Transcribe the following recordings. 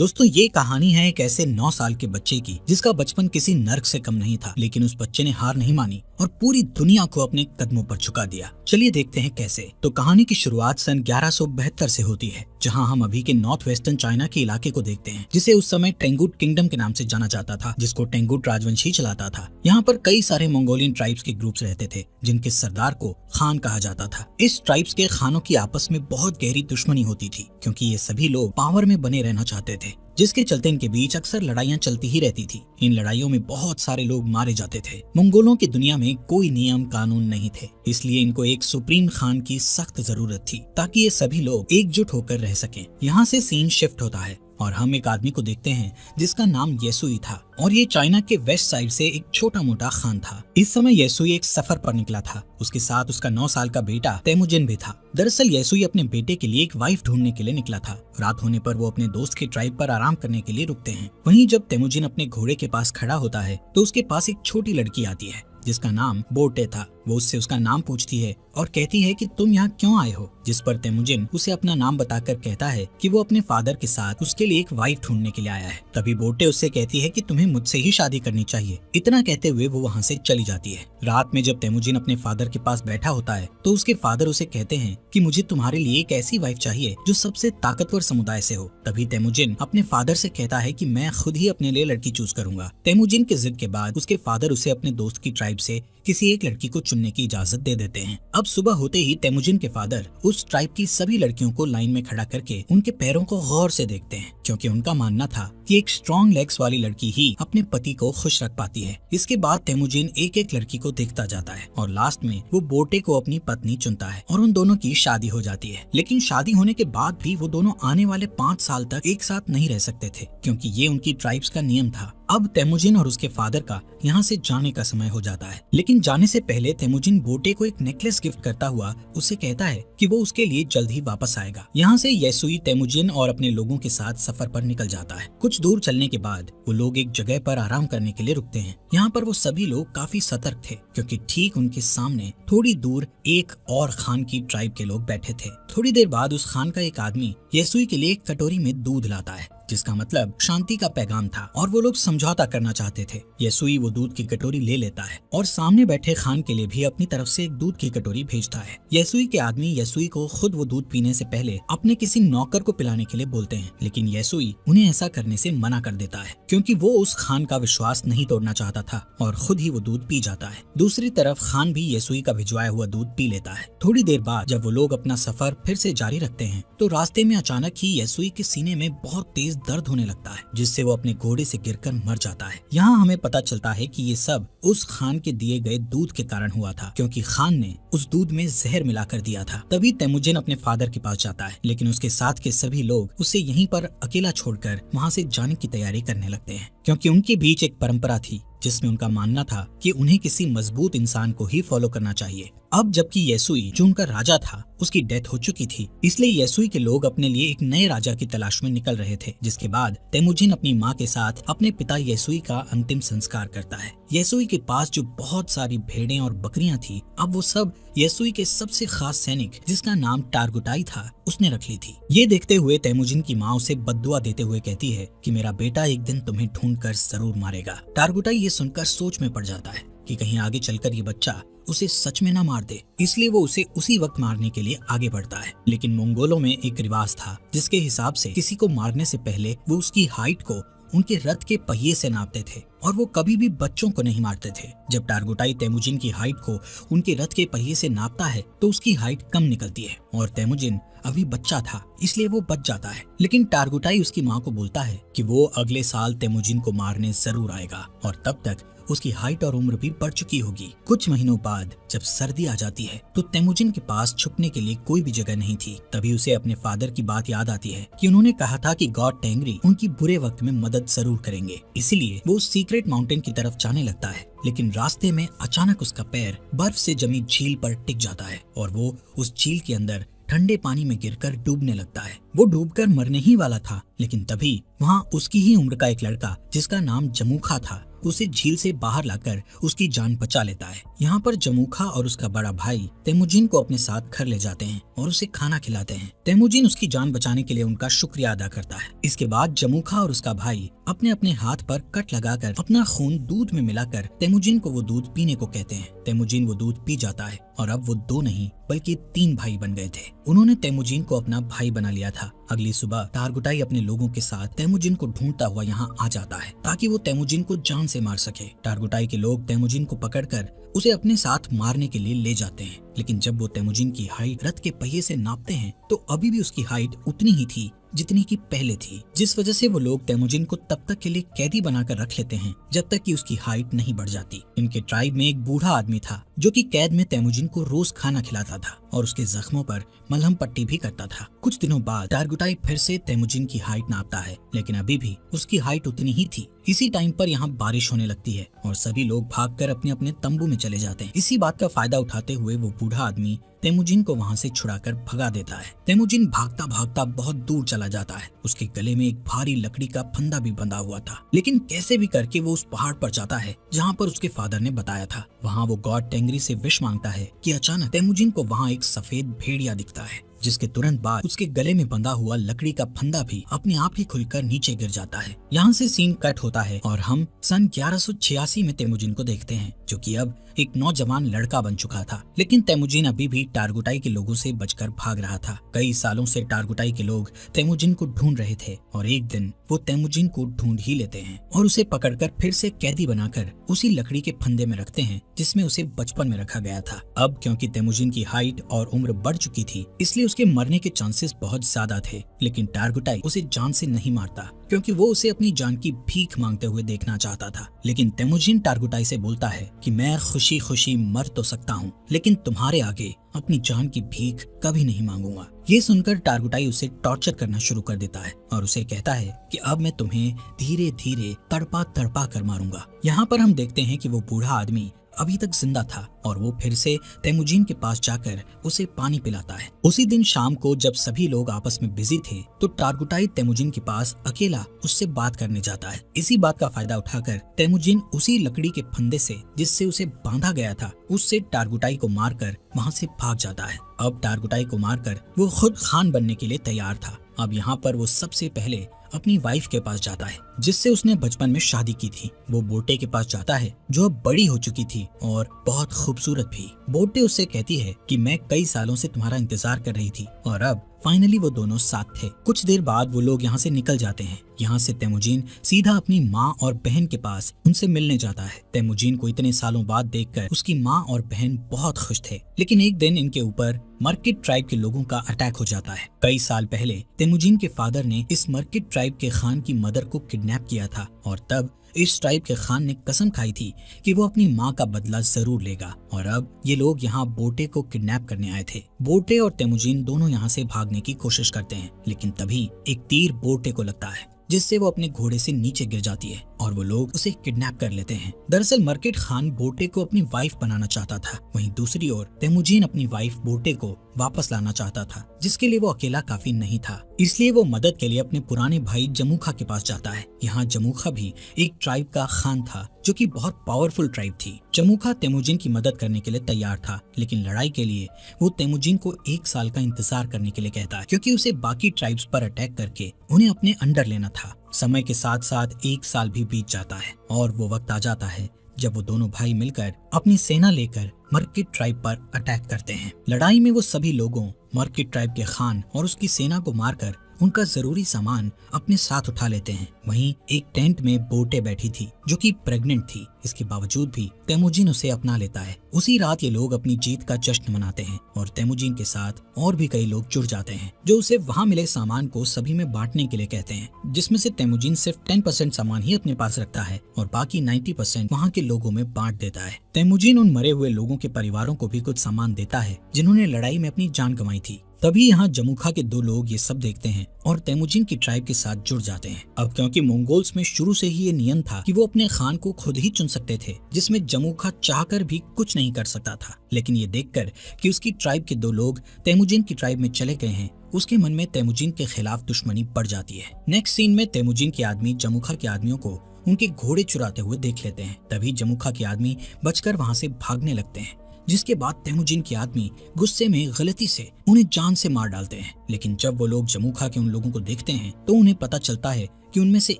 दोस्तों ये कहानी है एक ऐसे 9 साल के बच्चे की जिसका बचपन किसी नर्क से कम नहीं था, लेकिन उस बच्चे ने हार नहीं मानी और पूरी दुनिया को अपने कदमों पर झुका दिया। चलिए देखते हैं कैसे। तो कहानी की शुरुआत सन 1172 से होती है, जहां हम अभी के नॉर्थ वेस्टर्न चाइना के इलाके को देखते हैं, जिसे उस समय टेंगुट किंगडम के नाम से जाना जाता था, जिसको टेंगुट राजवंश ही चलाता था। यहाँ पर कई सारे मंगोलियन ट्राइब्स के ग्रुप्स रहते थे, जिनके सरदार को खान कहा जाता था। इस ट्राइब्स के खानों की आपस में बहुत गहरी दुश्मनी होती थी, क्योंकि ये सभी लोग पावर में बने रहना चाहते थे, जिसके चलते इनके बीच अक्सर लड़ाइयां चलती ही रहती थी। इन लड़ाइयों में बहुत सारे लोग मारे जाते थे। मंगोलों की दुनिया में कोई नियम कानून नहीं थे, इसलिए इनको एक सुप्रीम खान की सख्त जरूरत थी, ताकि ये सभी लोग एकजुट होकर रह सकें। यहाँ से सीन शिफ्ट होता है और हम एक आदमी को देखते हैं जिसका नाम येसुई था, और ये चाइना के वेस्ट साइड से एक छोटा मोटा खान था। इस समय येसुई एक सफर पर निकला था। उसके साथ उसका 9 साल का बेटा तेमुजिन भी था। दरअसल येसुई अपने बेटे के लिए एक वाइफ ढूंढने के लिए निकला था। रात होने पर वो अपने दोस्त के ट्राइब पर आराम करने के लिए रुकते हैं। वहीं जब तेमुजिन अपने घोड़े के पास खड़ा होता है तो उसके पास एक छोटी लड़की आती है जिसका नाम बोटे था। वो उससे उसका नाम पूछती है और कहती है कि तुम यहाँ क्यों आए हो, जिस पर तेमुजिन उसे अपना नाम बताकर कहता है कि वो अपने फादर के साथ उसके लिए एक वाइफ ढूंढने के लिए आया है। तभी बोटे उससे कहती है कि तुम्हें मुझसे ही शादी करनी चाहिए। इतना कहते हुए वो वहाँ से चली जाती है। रात में जब तेमुजिन अपने फादर के पास बैठा होता है तो उसके फादर उसे कहते हैं कि मुझे तुम्हारे लिए एक ऐसी वाइफ चाहिए जो सबसे ताकतवर समुदाय से हो। तभी तेमुजिन अपने फादर से कहता है कि मैं खुद ही अपने लिए लड़की चूज करूंगा। तेमुजिन के जिद के बाद उसके फादर उसे अपने दोस्त की ट्राइब से किसी एक लड़की को चुनने की इजाजत दे देते हैं। अब सुबह होते ही तेमुजिन के फादर उस ट्राइब की सभी लड़कियों को लाइन में खड़ा करके उनके पैरों को गौर से देखते हैं, क्योंकि उनका मानना था कि एक स्ट्रॉन्ग लेग्स वाली लड़की ही अपने पति को खुश रख पाती है। इसके बाद तेमुजिन एक एक लड़की को देखता जाता है और लास्ट में वो बोटे को अपनी पत्नी चुनता है और उन दोनों की शादी हो जाती है। लेकिन शादी होने के बाद भी वो दोनों आने वाले 5 साल तक एक साथ नहीं रह सकते थे, क्योंकि ये उनकी ट्राइब्स का नियम था। अब तेमुजिन और उसके फादर का यहाँ से जाने का समय हो जाता है, लेकिन जाने से पहले तेमुजिन बोटे को एक नेकलेस गिफ्ट करता हुआ उसे कहता है कि वो उसके लिए जल्द ही वापस आएगा। यहाँ से येसुई तेमुजिन और अपने लोगों के साथ सफर पर निकल जाता है। कुछ दूर चलने के बाद वो लोग एक जगह पर आराम करने के लिए रुकते हैं। यहाँ पर वो सभी लोग काफी सतर्क थे, क्योंकि ठीक उनके सामने थोड़ी दूर एक और खान की ट्राइब के लोग बैठे थे। थोड़ी देर बाद उस खान का एक आदमी येसुई के लिए एक कटोरी में दूध लाता है, जिसका मतलब शांति का पैगाम था, और वो लोग समझौता करना चाहते थे। येसुई वो दूध की कटोरी ले लेता है और सामने बैठे खान के लिए भी अपनी तरफ से एक दूध की कटोरी भेजता है। येसुई के आदमी येसुई को खुद वो दूध पीने से पहले अपने किसी नौकर को पिलाने के लिए बोलते हैं, लेकिन येसुई उन्हें ऐसा करने से मना कर देता है, क्योंकि वो उस खान का विश्वास नहीं तोड़ना चाहता था और खुद ही वो दूध पी जाता है। दूसरी तरफ खान भी येसुई का भिजवाया हुआ दूध पी लेता है। थोड़ी देर बाद जब वो लोग अपना सफर फिर से जारी रखते हैं तो रास्ते में अचानक ही येसुई के सीने में बहुत तेज दर्द होने लगता है, जिससे वो अपने घोड़े से गिरकर मर जाता है। यहाँ हमें पता चलता है कि ये सब उस खान के दिए गए दूध के कारण हुआ था, क्योंकि खान ने उस दूध में जहर मिलाकर दिया था। तभी तेमुजिन अपने फादर के पास जाता है, लेकिन उसके साथ के सभी लोग उसे यहीं पर अकेला छोड़कर वहाँ से जाने की तैयारी करने लगते हैं, क्योंकि उनके बीच एक परंपरा थी जिसमें उनका मानना था कि उन्हें किसी मजबूत इंसान को ही फॉलो करना चाहिए। अब जबकि येसुई जो उनका राजा था उसकी डेथ हो चुकी थी, इसलिए येसुई के लोग अपने लिए एक नए राजा की तलाश में निकल रहे थे। जिसके बाद तेमुजिन अपनी माँ के साथ अपने पिता येसुई का अंतिम संस्कार करता है। येसुई के पास जो बहुत सारी भेड़ें और बकरियां थी, अब वो सब येसुई के सबसे खास सैनिक जिसका नाम टारगुटाई था उसने रख ली थी। ये देखते हुए तेमुजिन की माँ उसे बद्दुआ देते हुए कहती है कि मेरा बेटा एक दिन तुम्हें ढूंढकर जरूर मारेगा। टारगुटाई ये सुनकर सोच में पड़ जाता है कि कहीं आगे चलकर ये बच्चा उसे सच में न मार दे, इसलिए वो उसे उसी वक्त मारने के लिए आगे बढ़ता है। लेकिन मंगोलों में एक रिवाज था जिसके हिसाब से किसी को मारने से पहले वो उसकी हाइट को उनके रथ के पहिए से नापते थे, और वो कभी भी बच्चों को नहीं मारते थे। जब टारगुटाई तेमुजिन की हाइट को उनके रथ के पहिए से नापता है तो उसकी हाइट कम निकलती है, और तेमुजिन अभी बच्चा था इसलिए वो बच जाता है। लेकिन टारगुटाई उसकी माँ को बोलता है कि वो अगले साल तेमुजिन को मारने जरूर आएगा, और तब तक उसकी हाइट और उम्र भी बढ़ चुकी होगी। कुछ महीनों बाद जब सर्दी आ जाती है तो तेमुजिन के पास छुपने के लिए कोई भी जगह नहीं थी। तभी उसे अपने फादर की बात याद आती है कि उन्होंने कहा था कि गॉड टेंगरी उनकी बुरे वक्त में मदद जरूर करेंगे। इसीलिए वो सीक्रेट माउंटेन की तरफ जाने लगता है, लेकिन रास्ते में अचानक उसका पैर बर्फ से जमी झील पर टिक जाता है और वो उस झील के अंदर ठंडे पानी में गिरकर डूबने लगता है। वो डूबकर मरने ही वाला था, लेकिन तभी वहाँ उसकी ही उम्र का एक लड़का जिसका नाम जमूखा था उसे झील से बाहर लाकर उसकी जान बचा लेता है। यहाँ पर जमुखा और उसका बड़ा भाई तेमुजिन को अपने साथ घर ले जाते हैं और उसे खाना खिलाते हैं। तेमुजिन उसकी जान बचाने के लिए उनका शुक्रिया अदा करता है। इसके बाद जमुखा और उसका भाई अपने अपने हाथ पर कट लगाकर अपना खून दूध में मिलाकर तेमुजिन को वो दूध पीने को कहते हैं। तेमुजिन वो दूध पी जाता है और अब वो 2 नहीं बल्कि 3 भाई बन गए थे। उन्होंने तेमुजिन को अपना भाई बना लिया था। अगली सुबह टारगुटाई अपने लोगों के साथ तेमुजिन को ढूंढता हुआ यहाँ आ जाता है ताकि वो तेमुजिन को जान से मार सके। टारगुटाई के लोग तेमुजिन को पकड़कर उसे अपने साथ मारने के लिए ले जाते हैं, लेकिन जब वो तेमुजिन की हाइट रथ के पहिए से नापते हैं तो अभी भी उसकी हाइट उतनी ही थी जितनी की पहले थी, जिस वजह से वो लोग तेमुजिन को तब तक के लिए कैदी बनाकर रख लेते हैं जब तक कि उसकी हाइट नहीं बढ़ जाती। इनके ट्राइब में एक बूढ़ा आदमी था जो कि कैद में तेमुजिन को रोज खाना खिलाता था और उसके जख्मों पर मलहम पट्टी भी करता था। कुछ दिनों बाद टारगुटाई फिर से तेमुजिन की हाइट नापता है, लेकिन अभी भी उसकी हाइट उतनी ही थी। इसी टाइम पर यहाँ बारिश होने लगती है और सभी लोग भागकर अपने अपने तंबू में चले जाते हैं। इसी बात का फायदा उठाते हुए वो बूढ़ा आदमी तेमुजिन को वहाँ से छुड़ाकर भगा देता है। तेमुजिन भागता भागता बहुत दूर चला जाता है। उसके गले में एक भारी लकड़ी का फंदा भी बंधा हुआ था, लेकिन कैसे भी करके वो उस पहाड़ पर जाता है जहाँ पर उसके फादर ने बताया था। वहाँ वो गॉड टेंगरी से विश मांगता है कि अचानक तेमुजिन को वहाँ एक सफेद भेड़िया दिखता है, जिसके तुरंत बाद उसके गले में बंधा हुआ लकड़ी का फंदा भी अपने आप ही खुलकर नीचे गिर जाता है। यहाँ से सीन कट होता है और हम सन 1186 में तेमुजिन को देखते हैं, जो कि अब एक नौजवान लड़का बन चुका था। लेकिन तेमुजिन अभी भी टारगुटाई के लोगों से बचकर भाग रहा था। कई सालों से टारगुटाई के लोग तेमुजिन को ढूंढ रहे थे और एक दिन वो तेमुजिन को ढूंढ ही लेते हैं और उसे पकड़कर फिर से कैदी बनाकर उसी लकड़ी के फंदे में रखते हैं जिसमें उसे बचपन में रखा गया था। अब क्योंकि तेमुजिन की हाइट और उम्र बढ़ चुकी थी, इसलिए उसके मरने के चांसेस बहुत ज्यादा थे। लेकिन टारगुटाई उसे जान से नहीं मारता क्योंकि वो उसे अपनी जान की भीख मांगते हुए देखना चाहता था। लेकिन तेमुजिन टारगुटाई से बोलता है कि मैं खुशी खुशी मर तो सकता हूँ, लेकिन तुम्हारे आगे अपनी जान की भीख कभी नहीं मांगूंगा। ये सुनकर टारगुटाई उसे टॉर्चर करना शुरू कर देता है और उसे कहता है कि अब मैं तुम्हें धीरे धीरे तड़पा तड़पा कर मारूंगा। यहाँ पर हम देखते हैं कि वो बूढ़ा आदमी अभी तक जिंदा था और वो फिर से तेमुजिन के पास जाकर उसे पानी पिलाता है। उसी दिन शाम को जब सभी लोग आपस में बिजी थे तो टारगुटाई तेमुजिन के पास अकेला उससे बात करने जाता है। इसी बात का फायदा उठाकर तेमुजिन उसी लकड़ी के फंदे से जिससे उसे बांधा गया था उससे टारगुटाई को मारकर वहाँ से भाग जाता है। अब टारगुटाई को मारकर वो खुद खान बनने के लिए तैयार था। अब यहाँ पर वो सबसे पहले अपनी वाइफ के पास जाता है जिससे उसने बचपन में शादी की थी। वो बोटे के पास जाता है जो अब बड़ी हो चुकी थी और बहुत खूबसूरत भी। बोटे उससे कहती है कि मैं कई सालों से तुम्हारा इंतजार कर रही थी और अब फाइनली वो दोनों साथ थे। कुछ देर बाद वो लोग यहाँ से निकल जाते हैं। यहाँ से तेमुजिन सीधा अपनी माँ और बहन के पास उनसे मिलने जाता है। तेमुजिन को इतने सालों बाद देखकर उसकी माँ और बहन बहुत खुश थे, लेकिन एक दिन इनके ऊपर मर्किट ट्राइब के लोगों का अटैक हो जाता है। कई साल पहले तेमुजिन के फादर ने इस मर्किट ट्राइब के खान की मदर को किडनैप किया था और तब इस ट्राइब के खान ने कसम खाई थी कि वो अपनी माँ का बदला जरूर लेगा। और अब ये लोग यहाँ बोटे को किडनैप करने आए थे। बोटे और तेमुजिन दोनों यहाँ से भागने की कोशिश करते हैं, लेकिन तभी एक तीर बोटे को लगता है जिससे वो अपने घोड़े से नीचे गिर जाती है और वो लोग उसे किडनैप कर लेते हैं। दरअसल मर्किट खान बोटे को अपनी वाइफ बनाना चाहता था, वहीं दूसरी ओर तेमुजिन अपनी वाइफ बोटे को वापस लाना चाहता था, जिसके लिए वो अकेला काफी नहीं था। इसलिए वो मदद के लिए अपने पुराने भाई जमुखा के पास जाता है। यहाँ जमुखा भी एक ट्राइब का खान था जो कि बहुत पावरफुल ट्राइब थी। जमुखा तेमुजिन की मदद करने के लिए तैयार था, लेकिन लड़ाई के लिए वो तेमुजिन को 1 साल का इंतजार करने के लिए कहता है क्योंकि उसे बाकी ट्राइब्स पर अटैक करके उन्हें अपने अंडर लेना था। समय के साथ साथ 1 साल भी बीत जाता है और वो वक्त आ जाता है जब वो दोनों भाई मिलकर अपनी सेना लेकर मर्किट ट्राइब पर अटैक करते हैं। लड़ाई में वो सभी लोगों मर्किट ट्राइब के खान और उसकी सेना को मारकर उनका जरूरी सामान अपने साथ उठा लेते हैं। वहीं एक टेंट में बोटे बैठी थी जो कि प्रेग्नेंट थी। इसके बावजूद भी तेमुजिन उसे अपना लेता है। उसी रात ये लोग अपनी जीत का जश्न मनाते हैं और तेमुजिन के साथ और भी कई लोग जुड़ जाते हैं जो उसे वहाँ मिले सामान को सभी में बांटने के लिए कहते हैं, जिसमें से तेमुजिन सिर्फ 10% सामान ही अपने पास रखता है और बाकी 90% वहाँ के लोगों में बांट देता है। तेमुजिन उन मरे हुए लोगों के परिवारों को भी कुछ सामान देता है जिन्होंने लड़ाई में अपनी जान गंवाई थी। तभी यहाँ जमुखा के 2 लोग ये सब देखते हैं और तेमुजिन की ट्राइब के साथ जुड़ जाते हैं। अब क्योंकि मंगोल्स में शुरू से ही ये नियम था कि वो अपने खान को खुद ही चुन सकते थे, जिसमें जमुखा चाहकर भी कुछ नहीं कर सकता था। लेकिन ये देखकर कि उसकी ट्राइब के 2 लोग तेमुजिन की ट्राइब में चले गए हैं, उसके मन में तेमुजिन के खिलाफ दुश्मनी बढ़ जाती है। नेक्स्ट सीन में तेमुजिन के आदमी जमुखा के आदमियों को उनके घोड़े चुराते हुए देख लेते हैं। तभी जमुखा के आदमी बचकर वहां से भागने लगते हैं, जिसके बाद तेमुजिन के आदमी गुस्से में गलती से उन्हें जान से मार डालते हैं। लेकिन जब वो लोग जमुखा के उन लोगों को देखते हैं तो उन्हें पता चलता है कि उनमें से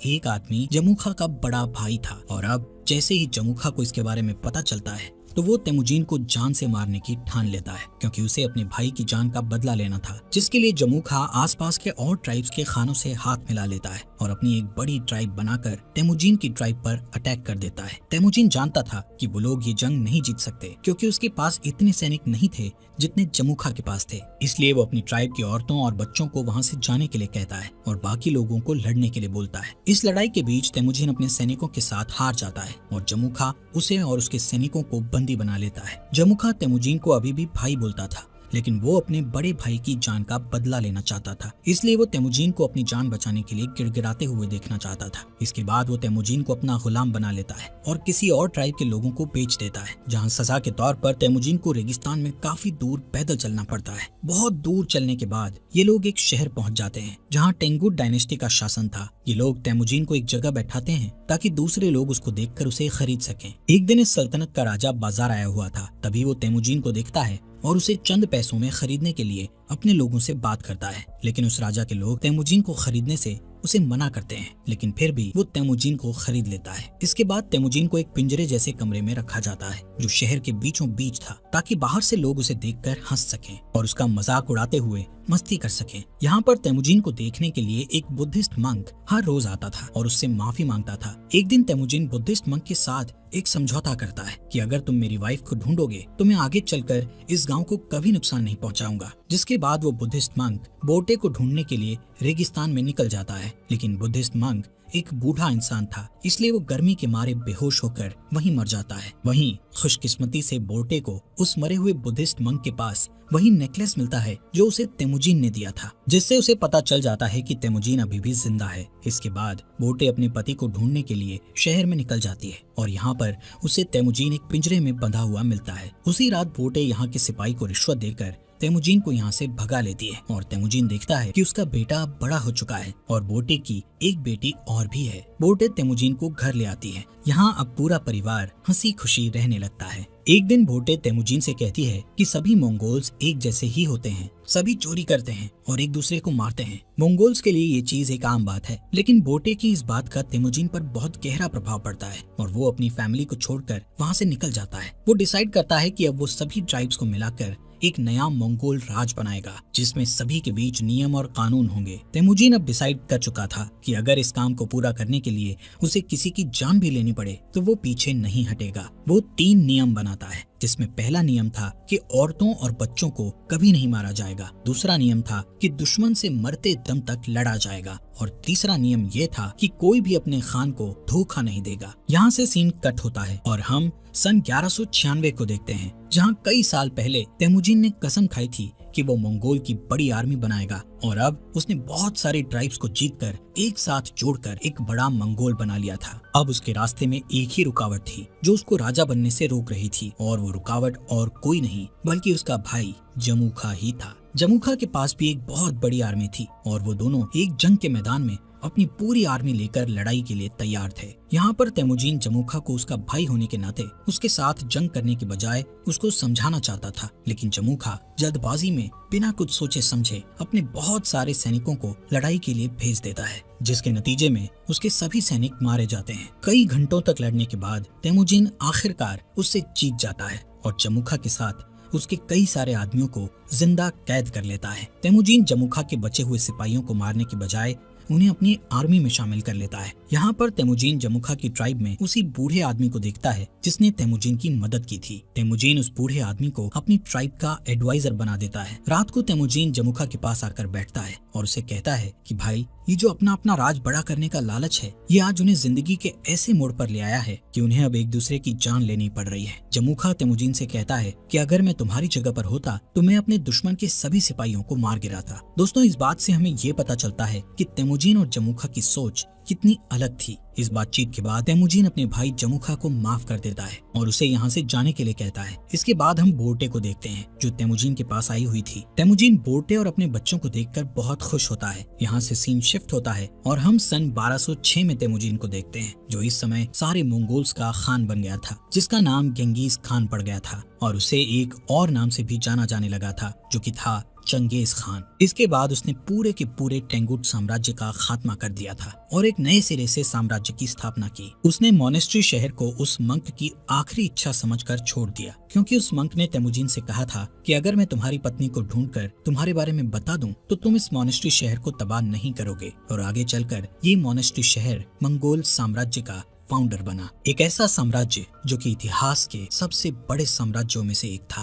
एक आदमी जमुखा का बड़ा भाई था। और अब जैसे ही जमुखा को इसके बारे में पता चलता है तो वो तेमुजिन को जान से मारने की ठान लेता है, क्योंकि उसे अपने भाई की जान का बदला लेना था, जिसके लिए जमुखा आसपास के और ट्राइब्स के खानों से हाथ मिला लेता है और अपनी एक बड़ी ट्राइब बनाकर तेमुजिन की ट्राइब पर अटैक कर देता है। तेमुजिन जानता था कि वो लोग ये जंग नहीं जीत सकते, क्योंकि उसके पास इतने सैनिक नहीं थे जितने जमुखा के पास थे। इसलिए वो अपनी ट्राइब की औरतों और बच्चों को वहां से जाने के लिए कहता है और बाकी लोगों को लड़ने के लिए बोलता है। इस लड़ाई के बीच तेमुजिन अपने सैनिकों के साथ हार जाता है और जमुखा उसे और उसके सैनिकों को बंदी बना लेता है। जमुखा तेमुजिन को अभी भी भाई बोलता था, लेकिन वो अपने बड़े भाई की जान का बदला लेना चाहता था, इसलिए वो तेमुजिन को अपनी जान बचाने के लिए गिड़गिड़ाते हुए देखना चाहता था। इसके बाद वो तेमुजिन को अपना गुलाम बना लेता है और किसी और ट्राइब के लोगों को बेच देता है, जहाँ सजा के तौर पर तेमुजिन को रेगिस्तान में काफी दूर पैदल चलना पड़ता है। बहुत दूर चलने के बाद ये लोग एक शहर पहुँच जाते हैं जहाँ टेंगुट डायनेस्टी का शासन था। ये लोग तेमुजिन को एक जगह बैठाते हैं ताकि दूसरे लोग उसको देखकर उसे खरीद सकें। एक दिन इस सल्तनत का राजा बाजार आया हुआ था, तभी वो तेमुजिन को देखता है और उसे चंद पैसों में खरीदने के लिए अपने लोगों से बात करता है। लेकिन उस राजा के लोग तेमुजिन को खरीदने से उसे मना करते हैं, लेकिन फिर भी वो तेमुजिन को खरीद लेता है। इसके बाद तेमुजिन को एक पिंजरे जैसे कमरे में रखा जाता है जो शहर के बीचों बीच था, ताकि बाहर से लोग उसे देखकर हंस सकें और उसका मजाक उड़ाते हुए मस्ती कर सकें। यहाँ पर तेमुजिन को देखने के लिए एक बुद्धिस्ट मंक हर रोज आता था और उससे माफी मांगता था। एक दिन तेमुजिन बुद्धिस्ट मंक के साथ एक समझौता करता है कि अगर तुम मेरी वाइफ को ढूंढोगे तो मैं आगे चलकर इस गांव को कभी नुकसान नहीं पहुंचाऊंगा। जिसके बाद वो बुद्धिस्ट मंक बोटे को ढूंढने के लिए रेगिस्तान में निकल जाता है, लेकिन बुद्धिस्ट मंक एक बूढ़ा इंसान था, इसलिए वो गर्मी के मारे बेहोश होकर वहीं मर जाता है। वहीं खुशकिस्मती से बोटे को उस मरे हुए बुद्धिस्ट मंक के पास वही नेकलेस मिलता है जो उसे तेमुजिन ने दिया था, जिससे उसे पता चल जाता है कि तेमुजिन अभी भी जिंदा है। इसके बाद बोटे अपने पति को ढूंढने के लिए शहर में निकल जाती है और यहाँ पर उसे तेमुजिन एक पिंजरे में बंधा हुआ मिलता है। उसी रात बोटे यहाँ के सिपाही को रिश्वत देकर तेमुजिन को यहाँ से भगा लेती है और तेमुजिन देखता है कि उसका बेटा बड़ा हो चुका है और बोटे की एक बेटी और भी है। बोटे तेमुजिन को घर ले आती है। यहाँ अब पूरा परिवार हंसी खुशी रहने लगता है। एक दिन बोटे तेमुजिन से कहती है कि सभी मंगोल्स एक जैसे ही होते हैं, सभी चोरी करते हैं और एक दूसरे को मारते हैं। मंगोल्स के लिए ये चीज एक आम बात है, लेकिन बोटे की इस बात का तेमुजिन पर बहुत गहरा प्रभाव पड़ता है और वो अपनी फैमिली को छोड़कर वहाँ से निकल जाता है। वो डिसाइड करता है कि अब वो सभी ट्राइब्स को मिलाकर एक नया मंगोल राज बनाएगा, जिसमें सभी के बीच नियम और कानून होंगे। तेमुजिन अब डिसाइड कर चुका था कि अगर इस काम को पूरा करने के लिए उसे किसी की जान भी लेनी पड़े तो वो पीछे नहीं हटेगा। वो 3 नियम बनाता है, जिसमें पहला नियम था कि औरतों और बच्चों को कभी नहीं मारा जाएगा। दूसरा नियम था कि दुश्मन से मरते दम तक लड़ा जाएगा और तीसरा नियम ये था कि कोई भी अपने खान को धोखा नहीं देगा। यहाँ से सीन कट होता है और हम सन 1196 को देखते हैं, जहाँ कई साल पहले तेमुजिन ने कसम खाई थी कि वो मंगोल की बड़ी आर्मी बनाएगा और अब उसने बहुत सारे ट्राइब्स को जीतकर एक साथ जोड़कर एक बड़ा मंगोल बना लिया था। अब उसके रास्ते में एक ही रुकावट थी जो उसको राजा बनने से रोक रही थी, और वो रुकावट और कोई नहीं बल्कि उसका भाई जमुखा ही था। जमुखा के पास भी एक बहुत बड़ी आर्मी थी और वो दोनों एक जंग के मैदान में अपनी पूरी आर्मी लेकर लड़ाई के लिए तैयार थे। यहाँ पर तेमुजिन जमुखा को उसका भाई होने के नाते उसके साथ जंग करने के बजाय उसको समझाना चाहता था, लेकिन जमुखा जल्दबाजी में बिना कुछ सोचे समझे अपने बहुत सारे सैनिकों को लड़ाई के लिए भेज देता है, जिसके नतीजे में उसके सभी सैनिक मारे जाते हैं। कई घंटों तक लड़ने के बाद तेमुजिन आखिरकार उससे जीत जाता है और जमुखा के साथ उसके कई सारे आदमियों को जिंदा कैद कर लेता है। तेमुजिन जमुखा के बचे हुए सिपाहियों को मारने के बजाय उन्हें अपनी आर्मी में शामिल कर लेता है। यहाँ पर तेमुजिन जमुखा की ट्राइब में उसी बूढ़े आदमी को देखता है जिसने तेमुजिन की मदद की थी। तेमुजिन उस बूढ़े आदमी को अपनी ट्राइब का एडवाइजर बना देता है। रात को तेमुजिन जमुखा के पास आकर बैठता है और उसे कहता है कि भाई, ये जो अपना अपना राज बड़ा करने का लालच है, ये आज उन्हें जिंदगी के ऐसे मोड़ पर ले आया है कि उन्हें अब एक दूसरे की जान लेनी पड़ रही है। जमुखा तेमुजिन से कहता है कि अगर मैं तुम्हारी जगह पर होता तो मैं अपने दुश्मन के सभी सिपाहियों को मार गिराता। दोस्तों, इस बात से हमें ये पता चलता है कि तेमुजिन और जमुखा की सोच कितनी अलग थी। इस बातचीत के बाद तेमुजीन अपने भाई जमुखा को माफ कर देता है और उसे यहाँ से जाने के लिए कहता है। इसके बाद हम बोर्टे को देखते हैं जो तेमुजीन के पास आई हुई थी। तेमुजीन बोर्टे और अपने बच्चों को देखकर बहुत खुश होता है। यहाँ से सीन शिफ्ट होता है और हम सन 1206 में तेमुजीन को देखते हैं जो इस समय सारे मंगोल्स का खान बन गया था, जिसका नाम गेंगीज खान पड़ गया था और उसे एक और नाम से भी जाना जाने लगा था जो कि था चंगेज खान। इसके बाद उसने पूरे के पूरे टेंगुट साम्राज्य का खात्मा कर दिया था और एक नए सिरे से साम्राज्य की स्थापना की। उसने मोनेस्ट्री शहर को उस मंक की आखिरी इच्छा समझकर छोड़ दिया, क्योंकि उस मंक ने तेमुजीन से कहा था कि अगर मैं तुम्हारी पत्नी को ढूंढकर तुम्हारे बारे में बता दूं तो तुम इस मोनेस्ट्री शहर को तबाह नहीं करोगे। और आगे चलकर ये मोनेस्ट्री शहर मंगोल साम्राज्य का फाउंडर बना, एक ऐसा साम्राज्य जो कि इतिहास के सबसे बड़े साम्राज्यों में से एक था।